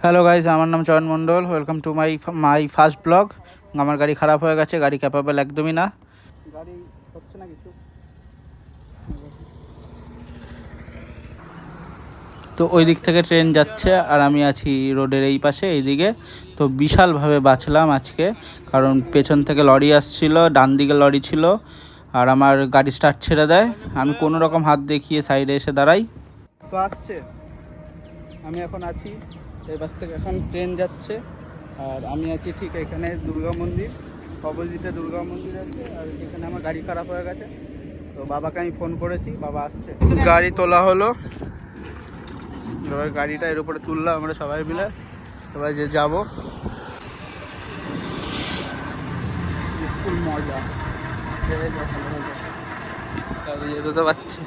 Hello guys, আমার নাম Chayan Mondal. Welcome to my first blog. আমার গাড়ি খারাপ হয়ে গেছে, গাড়ি ক্যাপাবল একদমই না, গাড়ি হচ্ছে না কিছু। তো ওই দিক থেকে ট্রেন যাচ্ছে আর আমি আছি রোডের এই পাশে এইদিকে। তো বিশালভাবে বাঁচলাম আজকে, কারণ পেছন থেকে লরি আসছিল, ডান দিকে লরি ছিল আর আমার গাড়ি স্টার্ট ছেড়ে দেয়। আমি কোনো রকম হাত দেখিয়ে সাইডে এসে দাঁড়াই। তো আসছে, আমি এখন আছি এই বাস থেকে, এখন ট্রেন যাচ্ছে আর আমি আছি ঠিক এখানে দুর্গা মন্দির, অপোজিটে দুর্গা মন্দির আছে। আর এখানে আমার গাড়ি খারাপ হয়ে গেছে, তো বাবাকে আমি ফোন করেছি, বাবা আসছে। গাড়ি তোলা হলো, এবার গাড়িটা এর উপরে তুললাম আমরা সবাই মিলে, এবার যে যাবো স্কুল মজা যেতে তো পারছি।